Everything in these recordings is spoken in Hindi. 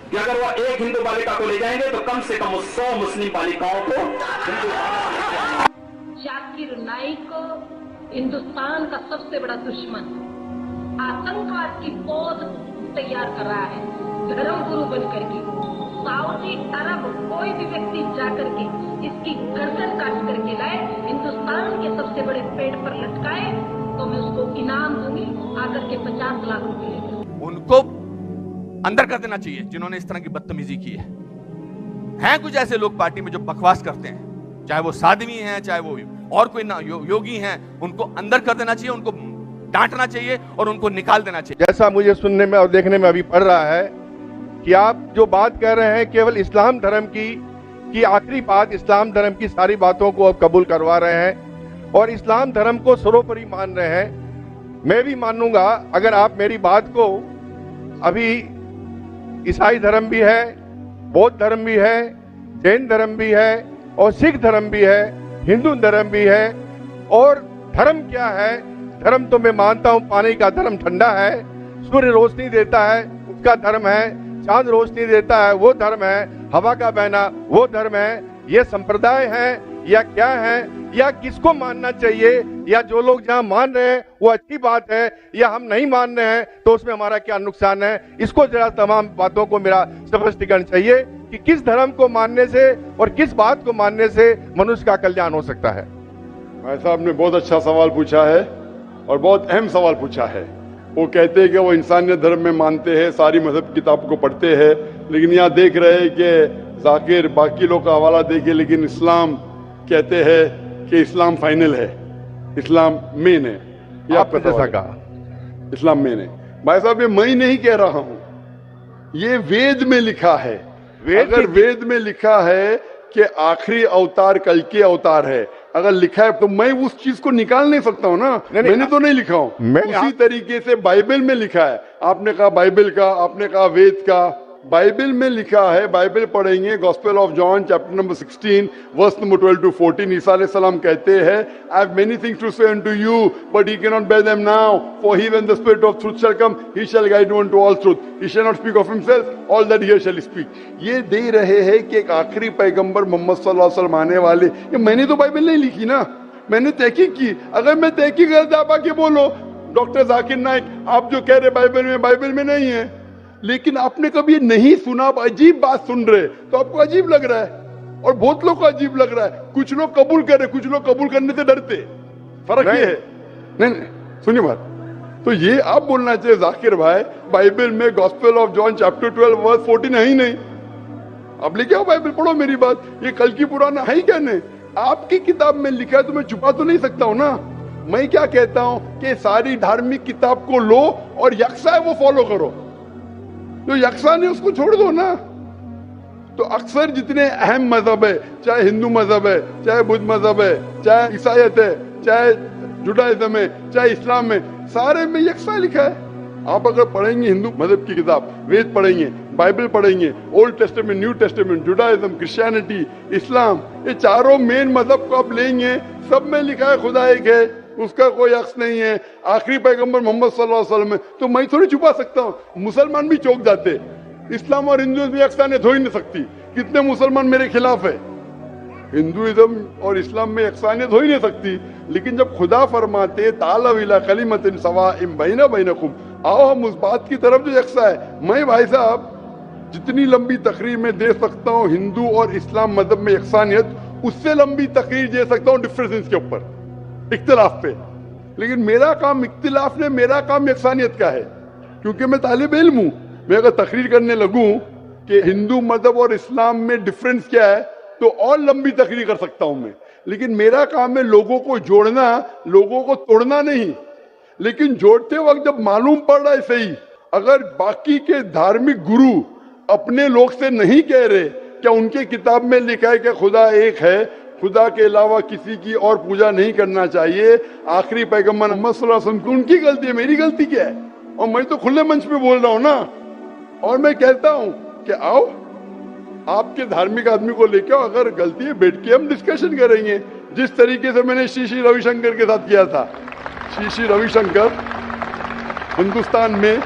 कि अगर वो एक हिंदू बालिका को ले जाएंगे तो कम से कम वो 100 मुस्लिम बालिकाओं को हिंदू जाकिर नाइक को हिंदुस्तान का सबसे बड़ा दुश्मन आतंकवाद की पौध तैयार कर रहा है, धर्म गुरु बनकर के। सऊदी अरब कोई भी व्यक्ति जाकर के इसकी गर्दन काट करके लाए, हिंदुस्तान के सबसे बड़े पेड़ पर लटकाए, तो मैं उसको इनाम दूंगी, आकर के 50 लाख रुपए लेकर। उनको अंदर कर देना चाहिए जिन्होंने इस तरह की बदतमीजी की है। हैं कुछ ऐसे लोग पार्टी में जो बकवास करते हैं, चाहे वो साध्वी हैं, चाहे वो और कोई ना योगी हैं, उनको अंदर कर देना चाहिए, उनको डांटना चाहिए और उनको निकाल देना चाहिए। जैसा मुझे सुनने में और देखने में अभी पड़ रहा है कि आप जो बात कह रहे हैं केवल इस्लाम धर्म की आखिरी बात, इस्लाम धर्म की सारी बातों को आप कबूल करवा रहे हैं और इस्लाम धर्म को सर्वोपरि मान रहे हैं। मैं भी मानूंगा अगर आप मेरी बात को, अभी ईसाई धर्म भी है, बौद्ध धर्म भी है, जैन धर्म भी है और सिख धर्म भी है, हिंदू धर्म भी है। और धर्म क्या है? धर्म तो मैं मानता हूं पानी का धर्म ठंडा है, सूर्य रोशनी देता है उसका धर्म है, चांद रोशनी देता है वो धर्म है, हवा का बहना वो धर्म है। ये संप्रदाय है या क्या है, या किसको मानना चाहिए, या जो लोग जहां मान रहे हैं वो अच्छी बात है, या हम नहीं मान रहे हैं तो उसमें हमारा क्या नुकसान है? इसको जरा तमाम बातों को मेरा स्पष्टीकरण चाहिए कि किस धर्म को मानने से और किस बात को मानने से मनुष्य का कल्याण हो सकता है। भाई साहब ने बहुत अच्छा सवाल पूछा है और बहुत अहम सवाल पूछा है। वो कहते हैं कि वो इंसानियत धर्म में मानते हैं, सारी मजहब किताब को पढ़ते हैं, लेकिन यहाँ देख रहे हैं कि जाकिर बाकी लोग का हवाला देखे, लेकिन इस्लाम कहते हैं कि इस्लाम फाइनल है, इस्लाम मेन है। ये आपने जैसा कहा, इस्लाम मेन है। भाई साहब ये मैं नहीं कह रहा हूं, ये वेद में लिखा है। अगर वेद में लिखा है कि आखिरी अवतार कल के अवतार है, अगर लिखा है तो मैं उस चीज को निकाल नहीं सकता हूं ना। मैंने तो नहीं लिखा हूं, उसी तरीके से बाइबल में लिखा है। आपने कहा बाइबल का, आपने कहा वेद का, बाइबल में लिखा है। बाइबल पढ़ेंगे, gospel of John chapter number 16 verse number 12 to 14, Isa अलैहिस्सलाम कहते हैं, I have many things to say unto you but he cannot bear them now, for he when the spirit of truth shall come he shall guide you unto all truth, he shall not speak of himself, all that he shall speak। ये दे रहे हैं कि एक आखिरी पैगंबर मोहम्मद सल्लल्लाहु अलैहि वसल्लम आने वाले। ये मैंने तो बाइबल नहीं लिखी ना, मैंने तहकीक की। अगर मैं तहकीक करता आप आके बोलो डॉक्टर जाकिर नाइक आप जो कह रहे बाइबल में नहीं है, लेकिन आपने कभी नहीं सुना, आप अजीब बात सुन रहे तो आपको अजीब लग रहा है और बहुत लोग को अजीब लग रहा है। कुछ लोग कबूल कर रहे, कुछ लोग कबूल करने से डरते। फर्क ये है। नहीं सुनिए बात, तो ये आप बोलना चाहिए जाकिर भाई बाइबल में gospel of John chapter 12 verse 14 है ही नहीं। अब लेके आओ बाइबल, पढ़ो मेरी बात। ये कल की पुराना है ही क्या? नहीं, आपकी किताब में लिखा है तो मैं छुपा तो नहीं सकता हूं ना। मैं क्या कहता हूं कि सारी धार्मिक किताब को लो और यकसा है वो फॉलो करो, जो यकसा नहीं उसको छोड़ दो ना। तो अक्सर जितने अहम मजहब है, चाहे हिंदू मजहब है, चाहे बुद्ध मजहब है, चाहे ईसाईयत है, चाहे जुडाइज्म है, चाहे इस्लाम है, सारे में यकसा लिखा है। आप अगर पढ़ेंगे हिंदू मजहब की किताब, वेद पढ़ेंगे, बाइबल पढ़ेंगे, old testament, new testament, Judaism, Christianity, इस्लाम, ये चारों मेन मजहब को आप लेंगे, सब में लिखा है खुदा एक है, उसका कोई अक्स नहीं है, आखिरी पैगंबर मोहम्मद सल्लल्लाहु अलैहि वसल्लम है। तो मैं थोड़ी छुपा सकता हूँ। मुसलमान भी चौंक जाते, इस्लाम और हिंदुइज्म भी यकसानियत हो ही नहीं सकती। कितने मुसलमान मेरे खिलाफ है, हिंदुइज्म और इस्लाम में यकसानियत हो ही नहीं सकती। लेकिन जब खुदा फरमाते तालव इला कलिमतिन सवाइम बैना बैनकुम, आओ हम उस बात की तरफ जो यकसा है। मैं भाई साहब जितनी लंबी तकरीर में दे सकता हूँ हिंदू और इस्लाम मजहब में यकसानियत, उससे लंबी तकरीर दे सकता हूँ डिफरेंसेस के ऊपर, इख्तिलाफ पे। लेकिन मेरा काम इख्तिलाफ ने, मेरा काम यकसानियत का है, क्योंकि मैं तालिब इल्म हूं। मैं अगर तकरीर करने लगूं कि हिंदू मजहब और इस्लाम में डिफरेंस क्या है, तो और लंबी तकरीर कर सकता हूं मैं। लेकिन मेरा काम है लोगों को जोड़ना, लोगों को तोड़ना नहीं। लेकिन जोड़ते वक्त जब मालूम पड़ रहा है सही, अगर बाकी के धार्मिक गुरु अपने लोग से नहीं कह रहे, क्या उनके किताब में लिखा है कि खुदा एक है, खुदा के अलावा किसी की और पूजा नहीं करना चाहिए, आखिरी पैगंबर मोहम्मद सल्लल्लाहु अलैहि वसल्लम की उनकी गलती है, मेरी गलती क्या है? और मैं तो खुले मंच पे बोल रहा हूं ना। और मैं कहता हूं कि आओ आपके धार्मिक आदमी को लेके आओ, अगर गलती है बैठ के हम डिस्कशन करेंगे, जिस तरीके से मैंने श्री रविशंकर के साथ किया था। श्री रविशंकर हिंदुस्तान में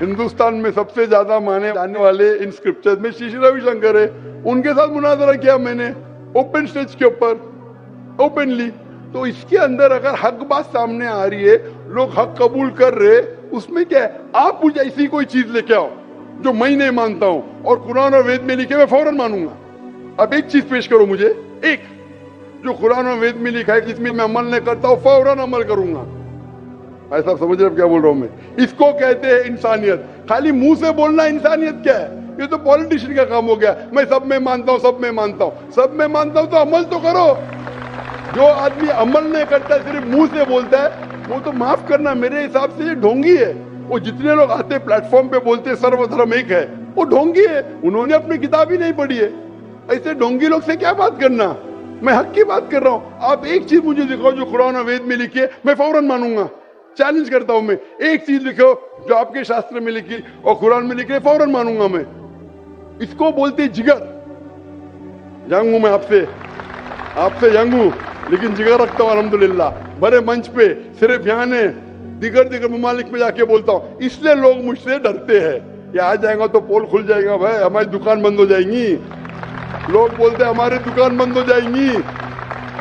हिंदुस्तान में सबसे ज्यादा माने जाने वाले इन स्क्रिप्चर्स में श्री रविशंकर है। उनके साथ मुनाजरा किया मैंने ओपन स्टेज के ऊपर, ओपनली। तो इसके अंदर अगर हक बात सामने आ रही है, लोग हक कबूल कर रहे, उसमें क्या है? आप मुझे ऐसी कोई चीज लेके आओ जो मैं नहीं मानता हूं और कुरान और वेद में लिखे मैं फौरन मानूंगा। अब एक चीज पेश करो मुझे, एक जो कुरान और वेद में लिखा है जिसमें मैं अमल नहीं करता हूं, फौरन अमल करूंगा। भाई साहब समझ रहे क्या बोल रहा हूं मैं? इसको कहते हैं इंसानियत। खाली मुंह से बोलना इंसानियत क्या है? ये तो पॉलिटिशियन का काम हो गया। मैं सब में मानता हूं, सब में मानता हूं, सब में मानता हूं, तो अमल तो करो। जो आदमी अमल नहीं करता, सिर्फ मुंह से बोलता है, वो तो माफ करना मेरे हिसाब से ये ढोंगी है। वो जितने लोग आते प्लेटफॉर्म पे बोलते सर्वधर्म एक है, वो ढोंगी है। उन्होंने अपनी किताब ही नहीं पढ़ी है। ऐसे ढोंगी लोग से क्या बात करना? मैं हक की बात कर रहा हूं। आप एक चीज मुझे दिखाओ जो कुरान और वेद में लिखी है, मैं फौरन मानूंगा। चैलेंज करता हूं मैं, एक चीज लिखो जो आपके शास्त्र में लिखी और कुरान में लिखी, फौरन मानूंगा मैं। इसको बोलते जिगर। जंग हूं मैं आपसे जंग हूं, लेकिन जिगर रखता हूं अल्हम्दुलिल्लाह। बड़े मंच पे सिर्फ यहाँ ने दिगर ममालिक में जाके बोलता हूं, इसलिए लोग मुझसे डरते हैं। ये आ जाएगा तो पोल खुल जाएगा, भाई हमारी दुकान बंद हो जाएंगी। लोग बोलते हैं हमारी दुकान बंद हो जाएंगी।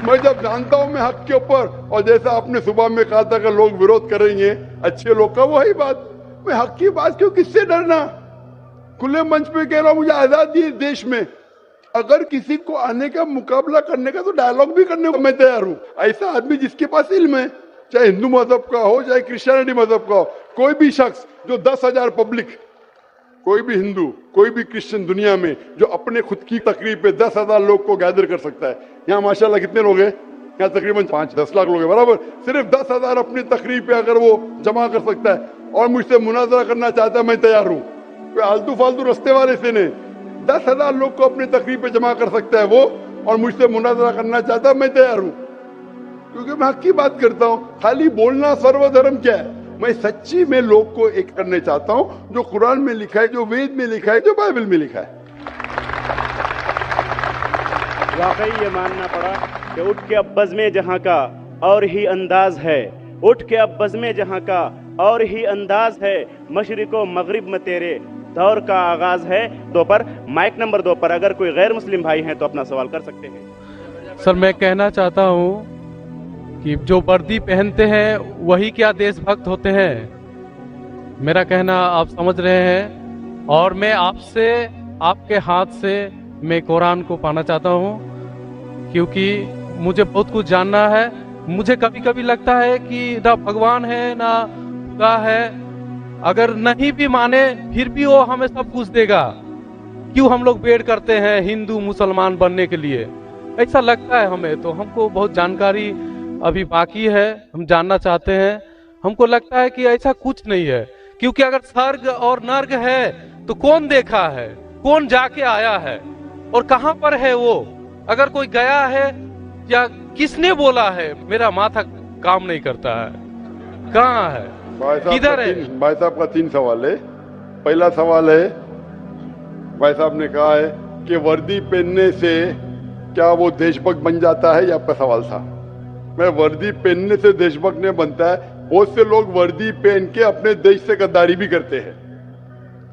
मैं जब जानता हूं मैं हक के ऊपर, और जैसा आपने सुबह में कहा था कि लोग विरोध करेंगे अच्छे लोग का, वही बात। मैं हक की बात क्यों, किससे डरना? खुले मंच पे कह रहा हूं, मुझे आजादी है देश में। अगर किसी को आने का मुकाबला करने का, तो डायलॉग भी करने को मैं तैयार हूं। ऐसा आदमी जिसके पास इल्म है, चाहे हिंदू मजहब का हो चाहे क्रिश्चियनिटी मजहब का हो, कोई भी शख्स जो 10,000 पब्लिक, कोई भी हिंदू कोई भी क्रिश्चियन दुनिया में जो अपने खुद की तकरीब पे 10,000 लोग को गैदर कर सकता है। यहाँ माशाल्लाह कितने लोग हैं? यहाँ तकरीबन 5-10 लाख लोग हैं, बराबर। सिर्फ 10,000 अपनी तकरीब पे अगर वो जमा कर सकता है और मुझसे मुनाजरा करना चाहता है, मैं तैयार हूँ। कोई आलतू फालतू रस्ते वाले से नहीं, 10,000 लोग को अपनी तकरीब पे जमा कर सकता है वो, और मुझसे मुनाजरा करना चाहता है, मैं तैयार हूँ। क्योंकि मैं हक की बात करता हूँ। खाली बोलना सर्वधर्म क्या है? मैं सच्ची में लोग को एक करने चाहता हूँ, जो कुरान में लिखा है, जो वेद में लिखा है, जो बाइबल में लिखा है। वाकई ये मानना पड़ा कि उठ के अब बज़्म जहां का और ही अंदाज है, उठ के अब बज़्म जहां का और ही अंदाज है, मशरिको मगरिब में तेरे दौर का आगाज है। 2 पर माइक नंबर 2 पर अगर कोई गैर मुस्लिम भाई हैं तो अपना सवाल कर सकते हैं। सर मैं कहना चाहता हूँ कि जो वर्दी पहनते हैं वही क्या देशभक्त होते हैं? मेरा कहना आप समझ रहे हैं। और मैं आपसे, आपके हाथ से मैं कुरान को पाना चाहता हूँ, क्योंकि मुझे बहुत कुछ जानना है। मुझे कभी कभी लगता है कि ना भगवान है ना खुदा है। अगर नहीं भी माने फिर भी वो हमें सब कुछ देगा। क्यों हम लोग वेट करते हैं हिंदू मुसलमान बनने के लिए? ऐसा लगता है हमें। तो हमको बहुत जानकारी अभी बाकी है, हम जानना चाहते हैं। हमको लगता है कि ऐसा कुछ नहीं है, क्योंकि अगर स्वर्ग और नर्क है तो कौन देखा है, कौन जाके आया है और कहां पर है वो? अगर कोई गया है या किसने बोला है, मेरा माथा काम नहीं करता है। कहाँ है, किधर है? भाई साहब का 3 सवाल है। पहला सवाल है, भाई साहब ने कहा है कि वर्दी पहनने से क्या वो देशभक्त बन जाता है, ये आपका सवाल था। मैं वर्दी पहनने से देशभक्त नहीं बनता है। बहुत से लोग वर्दी पहन के अपने देश से गद्दारी भी करते हैं।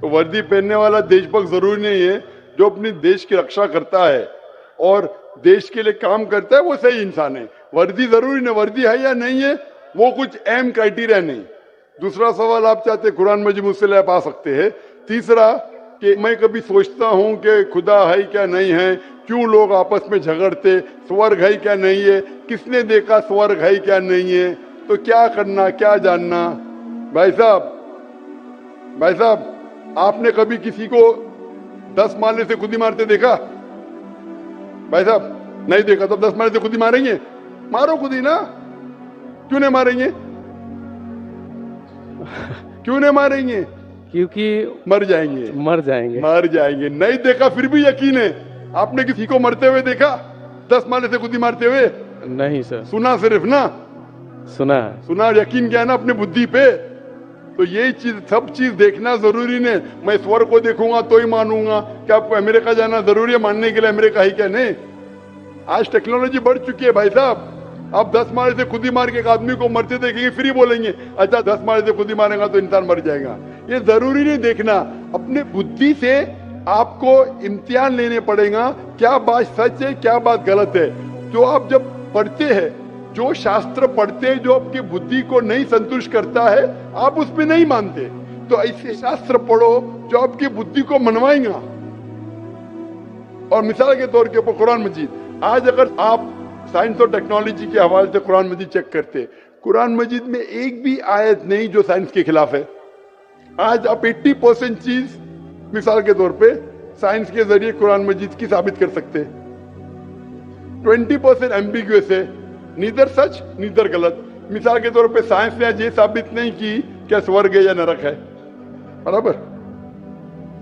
तो वर्दी पहनने वाला देशभक्त जरूरी नहीं है। जो अपनी देश की रक्षा करता है और देश के लिए काम करता है, वो सही इंसान है। वर्दी जरूरी नहीं, वर्दी है या नहीं है वो कुछ अहम क्राइटेरिया नहीं। दूसरा सवाल आप चाहते कुरान मजीद मुझसे आप आ सकते हैं। तीसरा कि मैं कभी सोचता हूं कि खुदा है क्या नहीं है, क्यों लोग आपस में झगड़ते, स्वर्ग है क्या नहीं है, किसने देखा स्वर्ग है क्या नहीं है, तो क्या करना क्या जानना। भाई साहब आपने कभी किसी को 10 मारने से खुद ही मारते देखा? भाई साहब नहीं देखा, तो 10 मारने से खुद ही मारेंगे? मारो खुद ही ना। क्यों नहीं मारेंगे? क्यों नहीं मारेंगे? क्योंकि मर जाएंगे। नहीं देखा फिर भी यकीन है। आपने किसी को मरते हुए देखा 10 मारने से खुद ही मारते हुए? नहीं सर। सुना सिर्फ ना? सुना। यकीन क्या है ना अपने बुद्धि पे। तो यही चीज, सब चीज देखना जरूरी नहीं। मैं स्वर्ग को देखूंगा तो ही मानूंगा। क्या आपको अमेरिका जाना जरूरी है मानने के लिए अमेरिका ही क्या? नहीं। आज टेक्नोलॉजी बढ़ चुकी है भाई साहब। आप 10 मारने से खुद ही मार के एक आदमी को मरते देखेंगे, फिर ही बोलेंगे अच्छा 10 मारने से खुद ही मारेगा तो इंसान मर जाएगा। ये जरूरी नहीं देखना, अपने बुद्धि से आपको इम्तिहान लेने पड़ेगा, क्या बात सच है क्या बात गलत है। तो आप जब पढ़ते हैं, जो शास्त्र पढ़ते हैं जो आपकी बुद्धि को नहीं संतुष्ट करता है, आप उसमें नहीं मानते, तो ऐसे शास्त्र पढ़ो जो आपकी बुद्धि को मनवाएगा। और मिसाल के तौर के ऊपर कुरान मजीद, आज अगर आप साइंस और टेक्नोलॉजी के हवाले से कुरान मजीद चेक करते, कुरान मजीद में एक भी आयत नहीं जो साइंस के खिलाफ है। आज आप 80% चीज मिसाल के तौर पे साइंस के जरिए कुरान मजीद की साबित कर सकते हैं। 20% एम्बिग्युअस है, नीदर सच नीदर गलत। मिसाल के तौर पे साइंस ने आज ये साबित नहीं की क्या स्वर्ग है या नरक है, बराबर।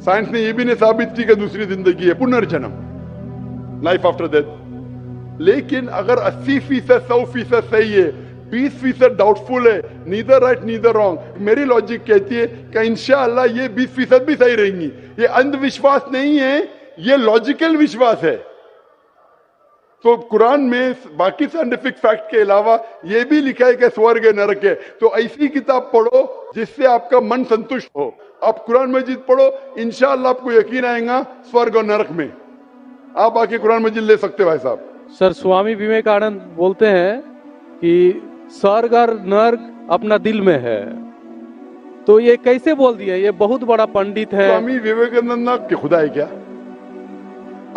साइंस ने ये भी नहीं साबित की कि दूसरी जिंदगी है, पुनर्जन्म, लाइफ आफ्टर डेथ। लेकिन अगर 80% 100% सही है, 20% डाउटफुल है, नीदर राइट नीदर रॉन्ग, मेरी लॉजिक कहती है कि इंशाअल्लाह ये 20% भी सही रहेंगी। ये अंधविश्वास नहीं है, ये लॉजिकल विश्वास है। तो कुरान में बाकी साइंटिफिक फैक्ट के अलावा ये भी लिखा है कि स्वर्ग है नरक है। तो ऐसी किताब पढ़ो जिससे आपका मन संतुष्ट हो। आप कुरान मजीद पढ़ो, इंशाअल्लाह आपको यकीन आएगा स्वर्ग और नरक में। आप आके कुरान मजीद ले सकते हो भाई साहब। सर, स्वामी विवेकानंद बोलते हैं कि स्वर्ग और नर्क अपना दिल में है, तो ये कैसे बोल दिया? ये बहुत बड़ा पंडित है। स्वामी विवेकानंद के खुदा है क्या?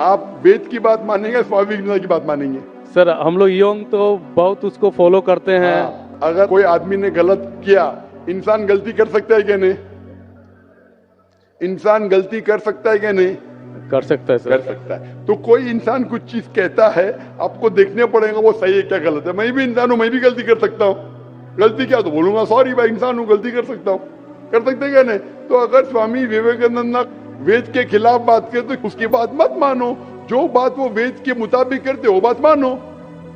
आप वेद की बात मानेंगे, स्वामी विवेकानंद की बात मानेंगे? सर, हम लोग यंग तो बहुत उसको फॉलो करते हैं। हाँ, अगर कोई आदमी ने गलत किया, इंसान गलती कर सकता है क्या नहीं? इंसान गलती कर सकता है क्या नहीं? कर सकता है सर। कर सकता है। तो कोई इंसान कुछ चीज कहता है, आपको देखने पड़ेगा वो सही है क्या गलत है। मैं भी इंसान हूं, मैं भी गलती कर सकता हूँ। गलती क्या तो बोलूंगा सॉरी भाई, इंसान हूं, गलती कर सकता हूँ। कर सकते क्या नहीं? तो अगर स्वामी विवेकानंद वेद के खिलाफ बात करते तो उसकी बात मत मानो, जो बात वो वेद के मुताबिक करते वो बात मानो।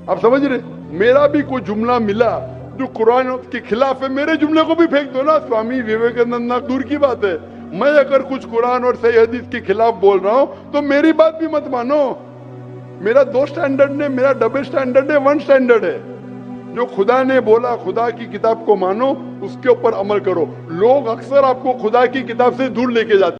आप समझ रहे? मेरा भी कोई जुमला मिला जो कुरान के खिलाफ है, मेरे जुमले को भी फेंक दो ना। स्वामी विवेकानंद दूर की बात है, मैं अगर कुछ कुरान और सही हदीस के खिलाफ बोल रहा हूं तो मेरी बात भी मत मानो। मेरा 2 स्टैंडर्ड ने, मेरा डबल स्टैंडर्ड है, 1 स्टैंडर्ड है। जो खुदा ने बोला, खुदा की किताब को मानो, उसके ऊपर अमल करो। लोग अक्सर आपको खुदा की किताब से दूर लेके जाते